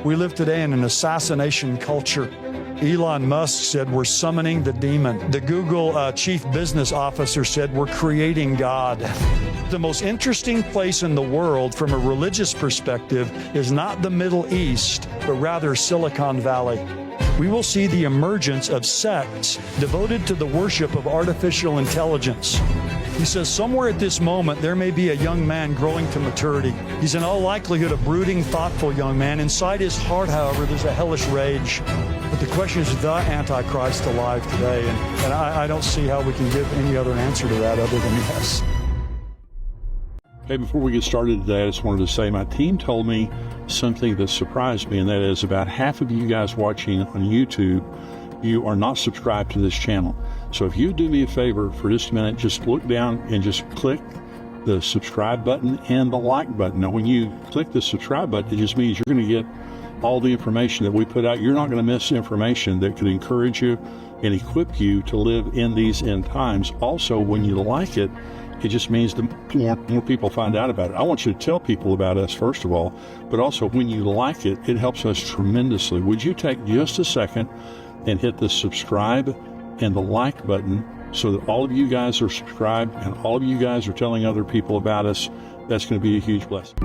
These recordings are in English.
We live today in an assassination culture. Elon Musk said we're summoning the demon. The Google chief business officer said we're creating God. The most interesting place in the world from a religious perspective is not the Middle East, but rather Silicon Valley. We will see the emergence of sects devoted to the worship of artificial intelligence. He says somewhere at this moment there may be a young man growing to maturity. He's in all likelihood a brooding, thoughtful young man. Inside his heart, however, there's a hellish rage. But the question is the Antichrist alive today? And I don't see how we can give any other answer to that other than yes. Hey, before we get started today, I just wanted to say my team told me something that surprised me, and that is about half of you guys watching on YouTube, you are not subscribed to this channel. So if you do me a favor for just a minute, just look down and just click the subscribe button and the like button. Now, when you click the subscribe button, it just means you're going to get all the information that we put out. You're not going to miss information that could encourage you and equip you to live in these end times. Also, when you like it, it just means the more people find out about it. I want you to tell people about us, first of all, but also when you like it, it helps us tremendously. Would you take just a second and hit the subscribe and the like button so that all of you guys are subscribed and all of you guys are telling other people about us? That's going to be a huge blessing.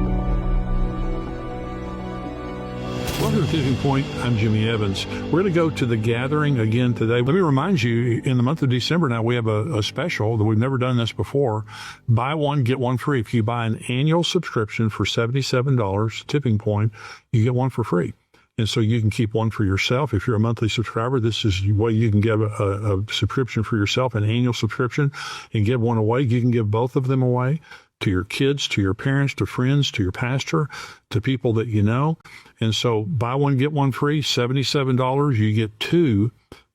Welcome to Tipping Point. I'm Jimmy Evans. We're going to go to the gathering again today. Let me remind you, in the month of December now, we have a special that we've never done this before. Buy one, get one free. If you buy an annual subscription for $77, Tipping Point, you get one for free. And so you can keep one for yourself. If you're a monthly subscriber, this is the way you can give a subscription for yourself, an annual subscription, and give one away. You can give both of them away to your kids, to your parents, to friends, to your pastor, to people that you know. And so buy one, get one free, $77. You get two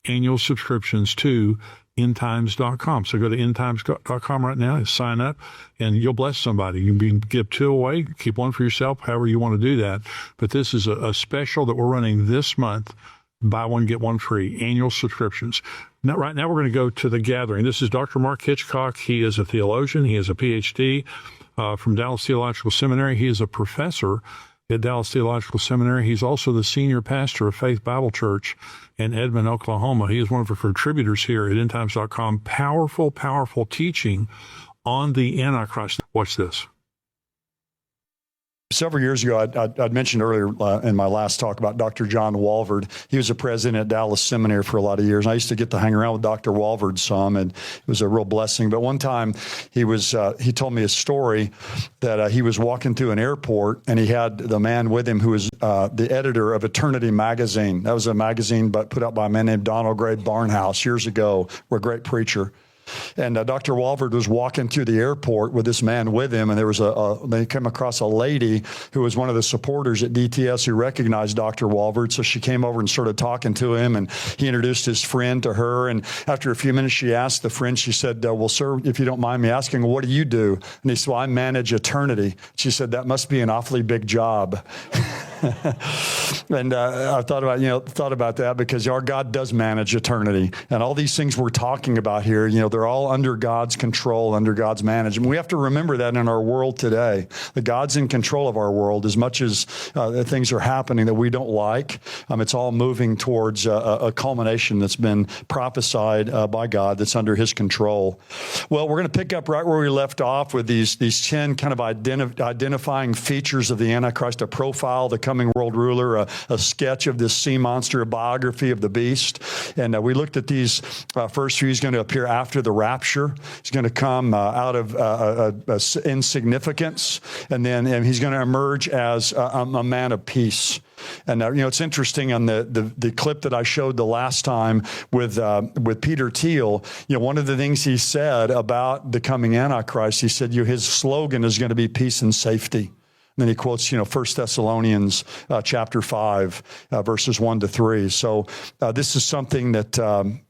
annual subscriptions to endtimes.com. So go to endtimes.com right now and sign up, and you'll bless somebody. You can give two away, keep one for yourself, however you want to do that. But this is a special that we're running this month. Buy one, get one free, annual subscriptions. Now, right now, we're going to go to the gathering. This is Dr. Mark Hitchcock. He is a theologian. He has a PhD from Dallas Theological Seminary. He is a professor at Dallas Theological Seminary. He's also the senior pastor of Faith Bible Church in Edmond, Oklahoma. He is one of the contributors here at endtimes.com. Powerful, powerful teaching on the Antichrist. Watch this. Several years ago, I'd mentioned earlier in my last talk about Dr. John Walvoord. He was a president at Dallas Seminary for a lot of years. And I used to get to hang around with Dr. Walvoord some, and it was a real blessing. But one time, he told me a story that he was walking through an airport, and he had the man with him who was the editor of Eternity magazine. That was a magazine put out by a man named Donald Gray Barnhouse years ago, a great preacher. And Dr. Walvoord was walking through the airport with this man with him, and there was they came across a lady who was one of the supporters at DTS who recognized Dr. Walvoord. So she came over and started talking to him, and he introduced his friend to her. And after a few minutes, she asked the friend, she said, well, sir, if you don't mind me asking, what do you do? And he said, well, I manage Eternity. She said, that must be an awfully big job. And I thought about that, because our God does manage eternity, and all these things we're talking about here, they're all under God's control, under God's management. We have to remember that in our world today, that God's in control of our world. As much as things are happening that we don't like, it's all moving towards a culmination that's been prophesied by God, that's under His control. Well, we're going to pick up right where we left off with these 10 kind of identifying features of the Antichrist, a profile, the coming world ruler, a sketch of this sea monster, a biography of the beast. And we looked at these first few. He's going to appear after the rapture. He's going to come out of insignificance, and then he's going to emerge as a man of peace. And it's interesting on the clip that I showed the last time with Peter Thiel. One of the things he said about the coming Antichrist, he said, his slogan is going to be peace and safety. And then he quotes, 1 Thessalonians chapter 5, verses 1 to 3. So this is something that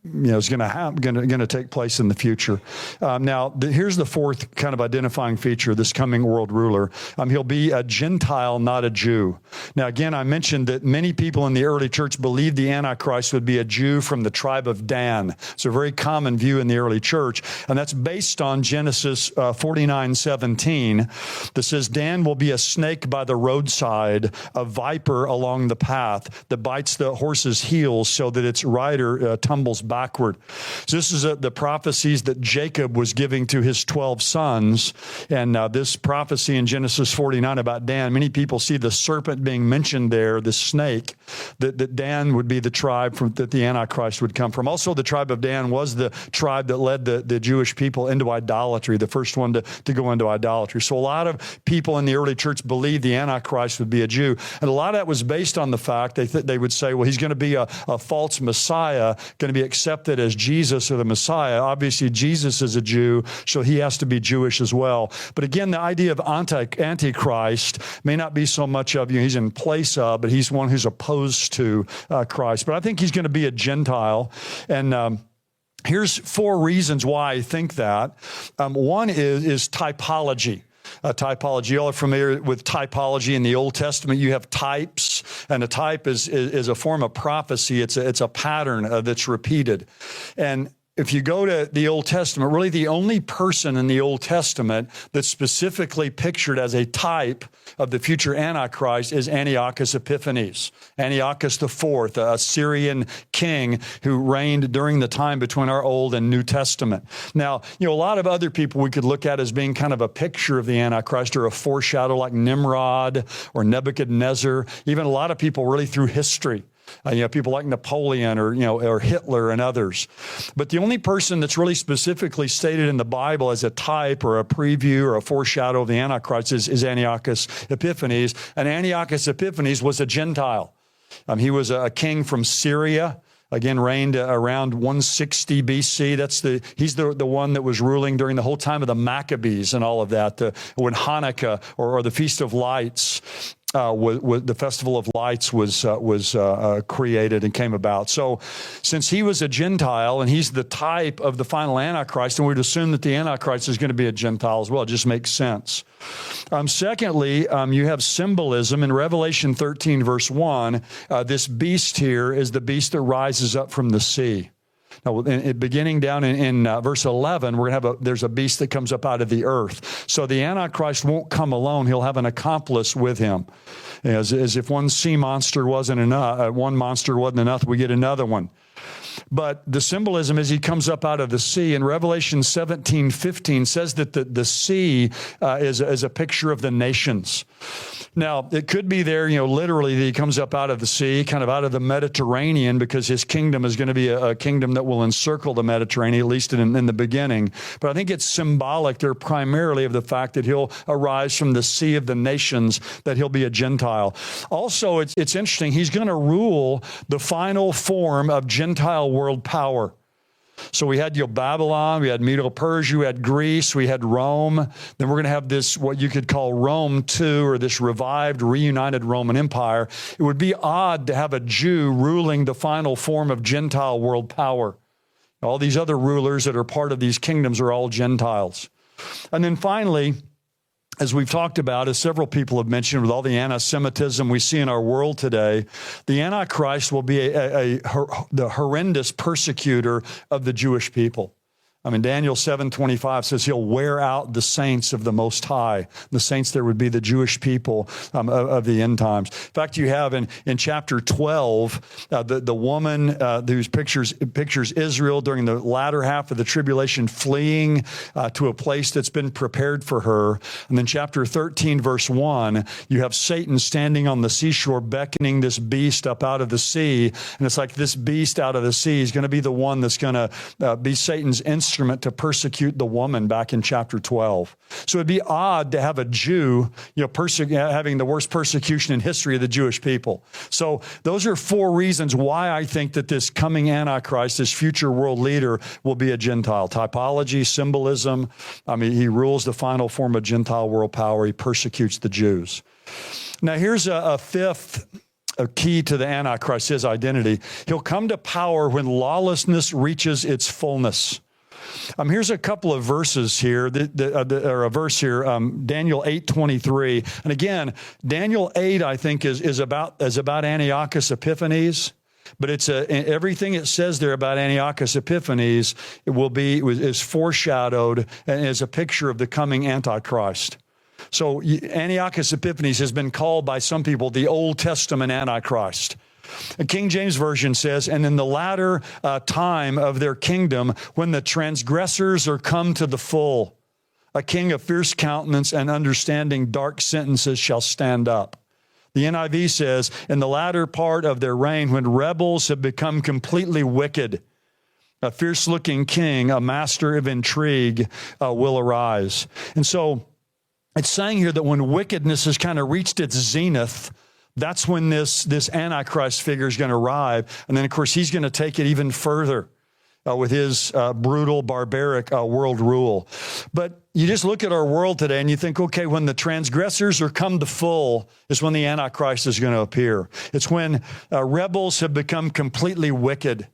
is going to take place in the future. Now, here's the fourth kind of identifying feature of this coming world ruler. He'll be a Gentile, not a Jew. Now, again, I mentioned that many people in the early church believed the Antichrist would be a Jew from the tribe of Dan. It's a very common view in the early church, and that's based on Genesis 49:17 that says Dan will be a snake snake by the roadside, a viper along the path that bites the horse's heels so that its rider tumbles backward. So this is the prophecies that Jacob was giving to his 12 sons. And this prophecy in Genesis 49 about Dan, many people see the serpent being mentioned there, the snake, that Dan would be the tribe that the Antichrist would come from. Also, the tribe of Dan was the tribe that led the Jewish people into idolatry, the first one to go into idolatry. So a lot of people in the early church believed the Antichrist would be a Jew. And a lot of that was based on the fact they would say, well, he's going to be a false Messiah, going to be accepted as Jesus or the Messiah. Obviously, Jesus is a Jew, so he has to be Jewish as well. But again, the idea of Antichrist may not be so much of, he's in place of, but he's one who's opposed to Christ. But I think he's going to be a Gentile. And here's 4 reasons why I think that. One is typology. Typology. You all are familiar with typology in the Old Testament. You have types, and a type is a form of prophecy. It's a pattern that's repeated. And if you go to the Old Testament, really the only person in the Old Testament that's specifically pictured as a type of the future Antichrist is Antiochus Epiphanes. Antiochus IV, a Syrian king who reigned during the time between our Old and New Testament. Now, a lot of other people we could look at as being kind of a picture of the Antichrist or a foreshadow like Nimrod or Nebuchadnezzar, even a lot of people really through history. People like Napoleon or Hitler and others. But the only person that's really specifically stated in the Bible as a type or a preview or a foreshadow of the Antichrist is Antiochus Epiphanes. And Antiochus Epiphanes was a Gentile. He was a king from Syria. Again, reigned around 160 BC. He's the one that was ruling during the whole time of the Maccabees and all of that. When Hanukkah or the Feast of Lights, the Festival of Lights was created and came about. So since he was a Gentile and he's the type of the final Antichrist, and we'd assume that the Antichrist is going to be a Gentile as well. It just makes sense. Secondly, you have symbolism. In Revelation 13, verse 1, this beast here is the beast that rises up from the sea. Now, beginning down in verse 11, there's a beast that comes up out of the earth. So the Antichrist won't come alone. He'll have an accomplice with him. As if one sea monster wasn't enough, one monster wasn't enough, we get another one. But the symbolism is he comes up out of the sea. And Revelation 17:15 says that the sea is a picture of the nations. Now, it could be there, literally that he comes up out of the sea, kind of out of the Mediterranean, because his kingdom is going to be a kingdom that will encircle the Mediterranean, at least in the beginning. But I think it's symbolic there primarily of the fact that he'll arise from the sea of the nations, that he'll be a Gentile. Also, it's interesting, he's going to rule the final form of Gentile world power. So we had Babylon, we had Medo-Persia, we had Greece, we had Rome. Then we're going to have this, what you could call Rome II, or this revived, reunited Roman Empire. It would be odd to have a Jew ruling the final form of Gentile world power. All these other rulers that are part of these kingdoms are all Gentiles. And then finally, as we've talked about, as several people have mentioned, with all the anti-Semitism we see in our world today, the Antichrist will be the horrendous persecutor of the Jewish people. Daniel 7:25 says he'll wear out the saints of the Most High. The saints there would be the Jewish people of the end times. In fact, you have in chapter 12, the woman who pictures Israel during the latter half of the tribulation fleeing to a place that's been prepared for her. And then chapter 13, verse 1, you have Satan standing on the seashore beckoning this beast up out of the sea. And it's like this beast out of the sea is going to be the one that's going to be Satan's instrument to persecute the woman back in chapter 12. So it'd be odd to have a Jew, having the worst persecution in history of the Jewish people. So those are 4 reasons why I think that this coming Antichrist, this future world leader, will be a Gentile. Typology, symbolism. He rules the final form of Gentile world power. He persecutes the Jews. Now here's a fifth key to the Antichrist, his identity. He'll come to power when lawlessness reaches its fullness. Here's a couple of verses here, or a verse here, Daniel 8:23. And again, Daniel 8, I think, is about Antiochus Epiphanes. But it's everything it says there about Antiochus Epiphanes is foreshadowed and is a picture of the coming Antichrist. So Antiochus Epiphanes has been called by some people the Old Testament Antichrist. The King James Version says, and in the latter time of their kingdom, when the transgressors are come to the full, a king of fierce countenance and understanding dark sentences shall stand up. The NIV says, in the latter part of their reign, when rebels have become completely wicked, a fierce-looking king, a master of intrigue, will arise. And so it's saying here that when wickedness has kind of reached its zenith, that's when this Antichrist figure is going to arrive. And then, of course, he's going to take it even further with his brutal, barbaric world rule. But you just look at our world today and you think, okay, when the transgressors are come to full is when the Antichrist is going to appear. It's when rebels have become completely wicked.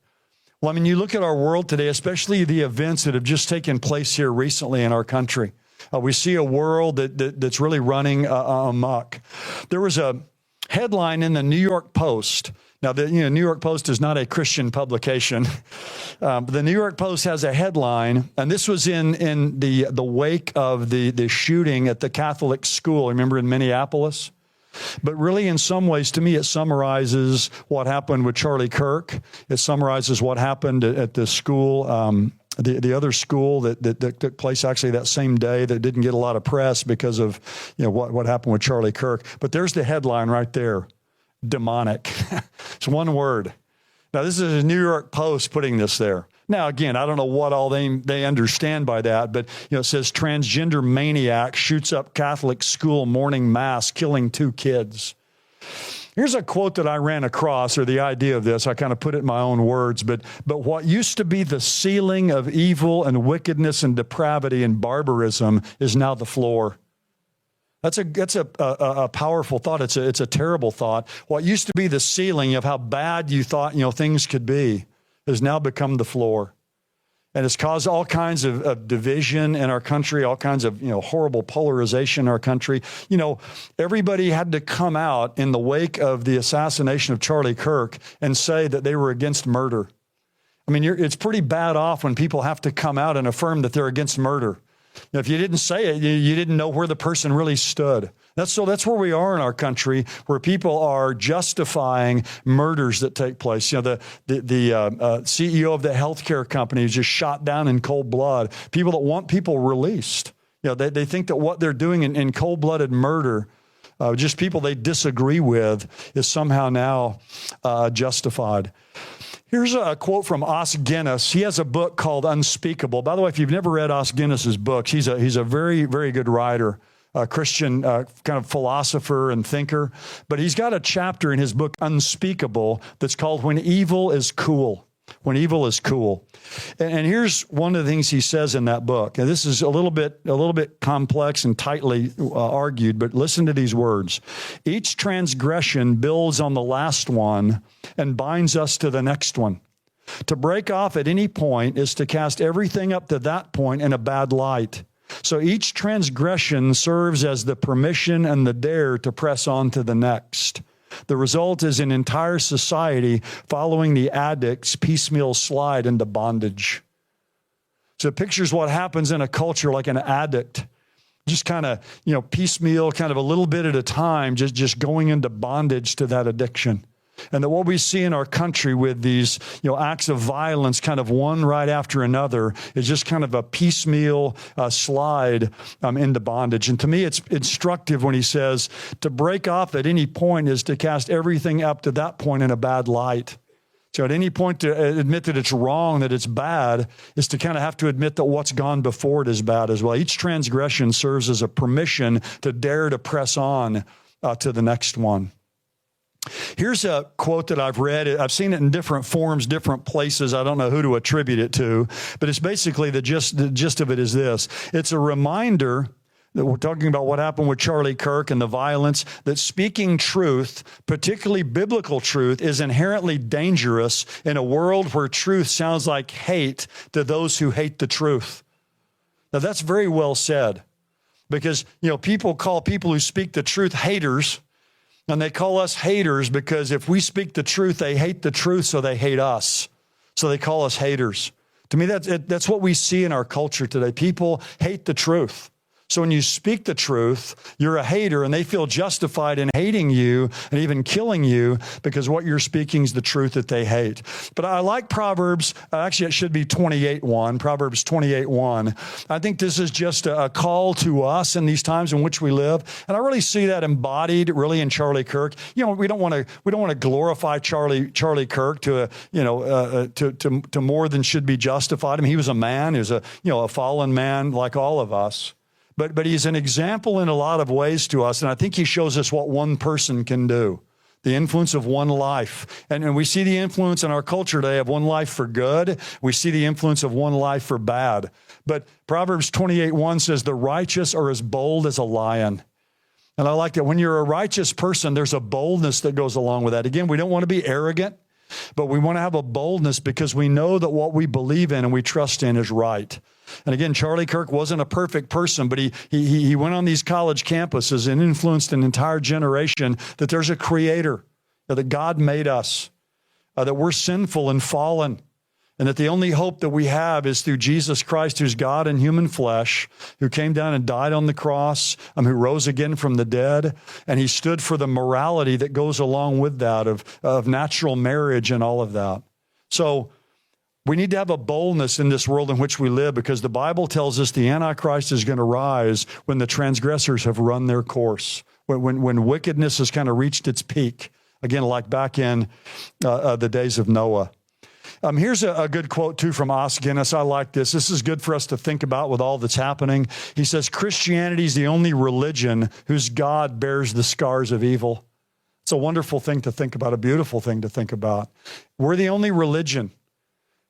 Well, I mean, you look at our world today, especially the events that have just taken place here recently in our country. We see a world that's really running amok. There was a headline in the New York Post. Now, the New York Post is not a Christian publication. But the New York Post has a headline, and this was in the wake of the shooting at the Catholic school, remember, in Minneapolis? But really, in some ways, to me, it summarizes what happened with Charlie Kirk. It summarizes what happened at the school, the other school that took place actually that same day that didn't get a lot of press because of what happened with Charlie Kirk. But there's the headline right there. Demonic. It's one word. Now, this is a New York Post putting this there. Now, again, I don't know what all they understand by that, but it says transgender maniac shoots up Catholic school morning mass, killing 2 kids. Here's a quote that I ran across, or the idea of this. I kind of put it in my own words, but what used to be the ceiling of evil and wickedness and depravity and barbarism is now the floor. That's a powerful thought. It's a terrible thought. What used to be the ceiling of how bad you thought things could be has now become the floor, and it's caused all kinds of division in our country, all kinds of horrible polarization in our country. Everybody had to come out in the wake of the assassination of Charlie Kirk and say that they were against murder. I mean, it's pretty bad off when people have to come out and affirm that they're against murder. If you didn't say it, you didn't know where the person really stood. That's where we are in our country, where people are justifying murders that take place. The CEO of the healthcare company is just shot down in cold blood. People that want people released. They think that what they're doing in cold-blooded murder, just people they disagree with, is somehow now justified. Here's a quote from Os Guinness. He has a book called Unspeakable. By the way, if you've never read Os Guinness's books, he's a very, very good writer, a Christian kind of philosopher and thinker. But he's got a chapter in his book Unspeakable that's called When Evil is Cool. When Evil is Cool. And here's one of the things he says in that book. And this is a little bit complex and tightly argued, but listen to these words. Each transgression builds on the last one and binds us to the next one. To break off at any point is to cast everything up to that point in a bad light. So each transgression serves as the permission and the dare to press on to the next. The result is an entire society following the addict's piecemeal slide into bondage. So it pictures what happens in a culture like an addict, just kind of, piecemeal, kind of a little bit at a time, just going into bondage to that addiction. And that what we see in our country with these, acts of violence, kind of one right after another, is just kind of a piecemeal slide into bondage. And to me, it's instructive when he says to break off at any point is to cast everything up to that point in a bad light. So at any point to admit that it's wrong, that it's bad, is to kind of have to admit that what's gone before it is bad as well. Each transgression serves as a permission to dare to press on to the next one. Here's a quote that I've read. I've seen it in different forms, different places. I don't know who to attribute it to, but it's basically the gist of it is this. It's a reminder that we're talking about what happened with Charlie Kirk and the violence, that speaking truth, particularly biblical truth, is inherently dangerous in a world where truth sounds like hate to those who hate the truth. Now, that's very well said, because, people call people who speak the truth haters. And they call us haters because if we speak the truth, they hate the truth, so they hate us. So they call us haters. To me, that's what we see in our culture today. People hate the truth. So when you speak the truth, you're a hater, and they feel justified in hating you and even killing you because what you're speaking is the truth that they hate. But I like Proverbs. Actually, it should be 28:1, Proverbs 28:1. I think this is just a call to us in these times in which we live. And I really see that embodied really in Charlie Kirk. We don't want to glorify Charlie Kirk to more than should be justified. I mean, he was a man. He was a fallen man like all of us. But he's an example in a lot of ways to us, and I think he shows us what one person can do, the influence of one life. And we see the influence in our culture today of one life for good. We see the influence of one life for bad. But Proverbs 28:1 says, the righteous are as bold as a lion. And I like that. When you're a righteous person, there's a boldness that goes along with that. Again, we don't want to be arrogant, but we want to have a boldness because we know that what we believe in and we trust in is right. And again, Charlie Kirk wasn't a perfect person, but he went on these college campuses and influenced an entire generation that there's a creator, that God made us, that we're sinful and fallen, and that the only hope that we have is through Jesus Christ, who's God in human flesh, who came down and died on the cross, who rose again from the dead, and he stood for the morality that goes along with that of natural marriage and all of that. So we need to have a boldness in this world in which we live because the Bible tells us the Antichrist is going to rise when the transgressors have run their course, when wickedness has kind of reached its peak, again, like back in the days of Noah. Here's a good quote, too, from Os Guinness. I like this. This is good for us to think about with all that's happening. He says, Christianity is the only religion whose God bears the scars of evil. It's a wonderful thing to think about, a beautiful thing to think about. We're the only religion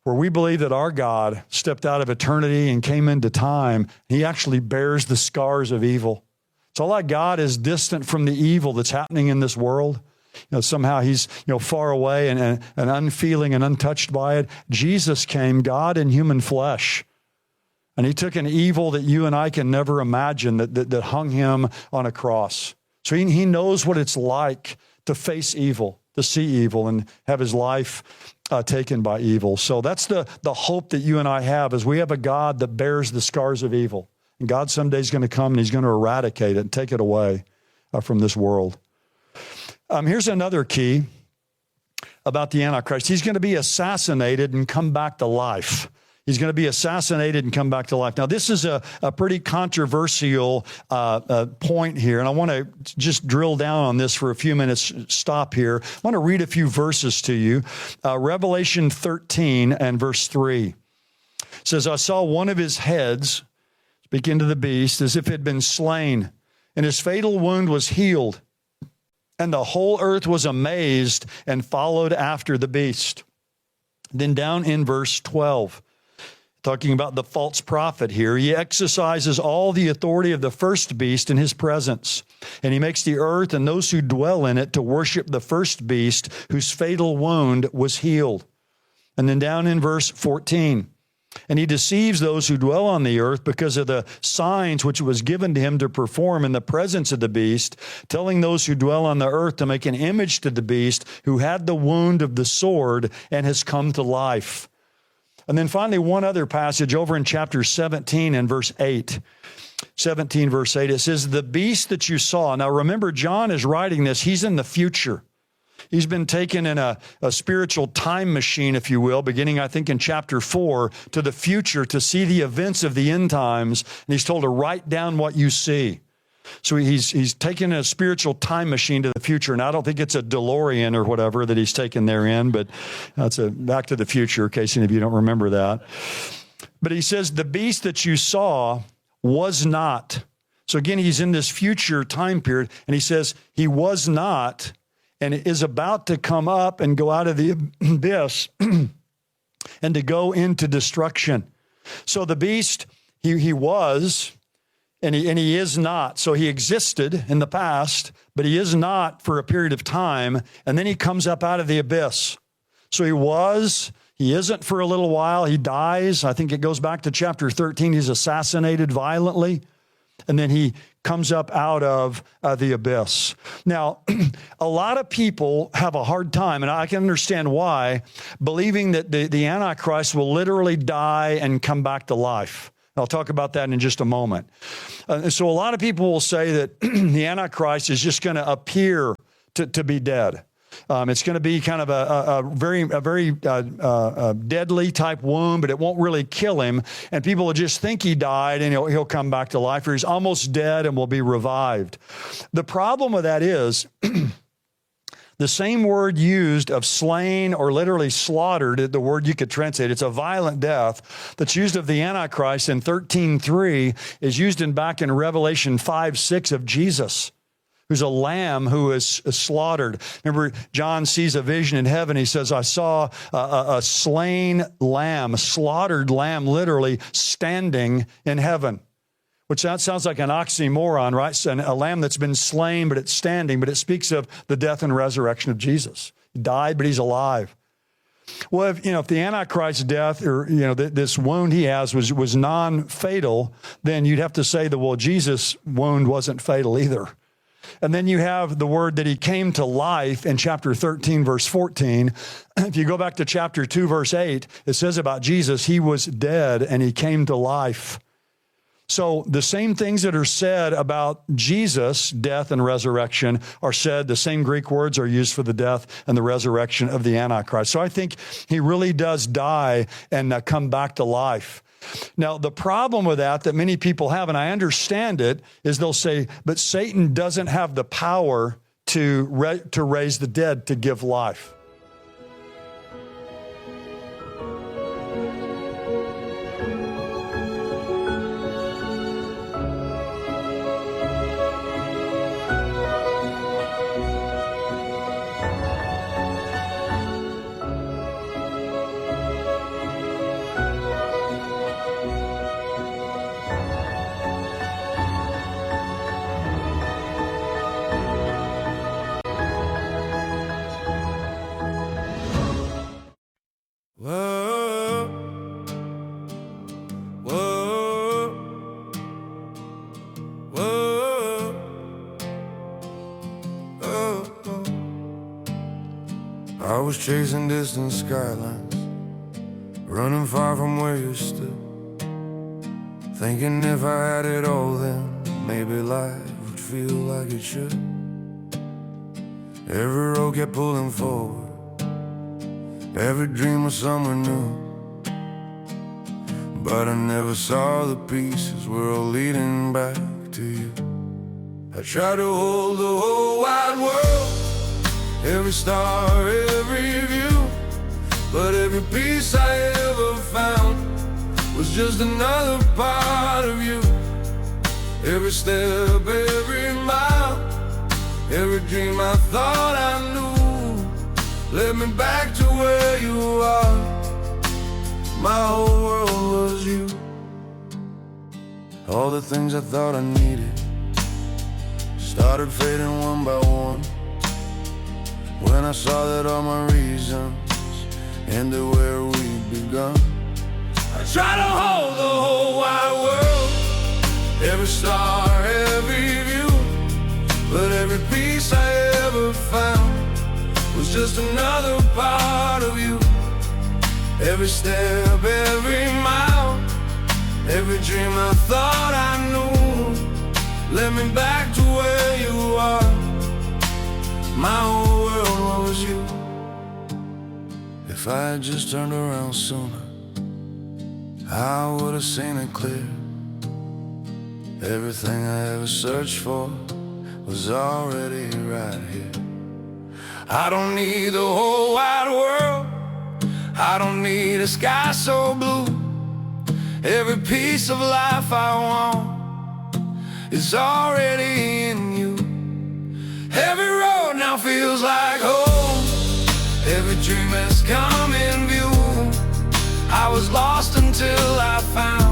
where we believe that our God stepped out of eternity and came into time. He actually bears the scars of evil. It's all like God is distant from the evil that's happening in this world. Somehow he's far away and unfeeling and untouched by it. Jesus came, God in human flesh, and he took an evil that you and I can never imagine that hung him on a cross. So he knows what it's like to face evil, to see evil, and have his life taken by evil. So that's the hope that you and I have, is we have a God that bears the scars of evil. And God someday is going to come and he's going to eradicate it and take it away from this world. Here's another key about the Antichrist. He's going to be assassinated and come back to life. He's going to be assassinated and come back to life. Now, this is a pretty controversial point here, and I want to just drill down on this for a few minutes, stop here. I want to read a few verses to you. Revelation 13 and verse 3 says, I saw one of his heads, speaking to the beast, as if it had been slain, and his fatal wound was healed, and the whole earth was amazed and followed after the beast. Then down in verse 12, talking about the false prophet here, he exercises all the authority of the first beast in his presence. And he makes the earth and those who dwell in it to worship the first beast whose fatal wound was healed. And then down in verse 14, and he deceives those who dwell on the earth because of the signs which was given to him to perform in the presence of the beast, telling those who dwell on the earth to make an image to the beast who had the wound of the sword and has come to life. And then finally, one other passage over in chapter 17 and verse 8. 17 verse 8, it says, the beast that you saw. Now remember, John is writing this. He's in the future. He's been taken in a spiritual time machine, if you will, beginning, I think, in chapter 4 to the future to see the events of the end times. And he's told to write down what you see. So he's taken a spiritual time machine to the future. And I don't think it's a DeLorean or whatever that he's taken therein, but that's a Back to the Future, in case any of you don't remember that. But he says, the beast that you saw was not. So again, he's in this future time period, and he says he was not, and is about to come up and go out of the abyss and to go into destruction. So the beast, he was, and he is not. So he existed in the past, but he is not for a period of time, and then he comes up out of the abyss. So he isn't for a little while, he dies. I think it goes back to chapter 13, he's assassinated violently, and then he comes up out of the abyss. Now, a lot of people have a hard time, and I can understand why, believing that the Antichrist will literally die and come back to life. I'll talk about that in just a moment. So a lot of people will say that the Antichrist is just going to appear to be dead. It's going to be kind of a very deadly type wound, but it won't really kill him. And people will just think he died and he'll come back to life, or he's almost dead and will be revived. The problem with that is the same word used of slain or literally slaughtered, the word you could translate, it's a violent death that's used of the Antichrist in 13:3 is used back in Revelation 5:6 of Jesus, who's a lamb who is slaughtered. Remember, John sees a vision in heaven. He says, I saw a slain lamb, a slaughtered lamb, literally standing in heaven. Which that sounds like an oxymoron, right? A lamb that's been slain, but it's standing, but it speaks of the death and resurrection of Jesus. He died, but he's alive. Well, if the Antichrist's death, or this wound he has was non-fatal, then you'd have to say that Jesus' wound wasn't fatal either. And then you have the word that he came to life in chapter 13, verse 14. If you go back to chapter 2, verse 8, it says about Jesus, he was dead and he came to life. So the same things that are said about Jesus' death and resurrection are said, the same Greek words are used for the death and the resurrection of the Antichrist. So I think he really does die and come back to life. Now, the problem with that many people have, and I understand it, is they'll say, but Satan doesn't have the power to raise the dead, to give life. I was chasing distant skylines, running far from where you stood, thinking if I had it all then maybe life would feel like it should. Every road kept pulling forward, every dream was somewhere new, but I never saw the pieces were all leading back to you. I tried to hold the whole wide world, every star, every view, but every piece I ever found was just another part of you. Every step, every mile, every dream I thought I knew led me back to where you are. My whole world was you. All the things I thought I needed started fading one by one, when I saw that all my reasons ended where we'd begun. I tried to hold the whole wide world, every star, every view, but every piece I ever found was just another part of you. Every step, every mile, every dream I thought I knew led me back to where you are. My whole world was you. If I had just turned around sooner, I would have seen it clear. Everything I ever searched for was already right here. I don't need the whole wide world, I don't need a sky so blue. Every piece of life I want is already in you. Every road now feels like home, every dream has come in view. I was lost until I found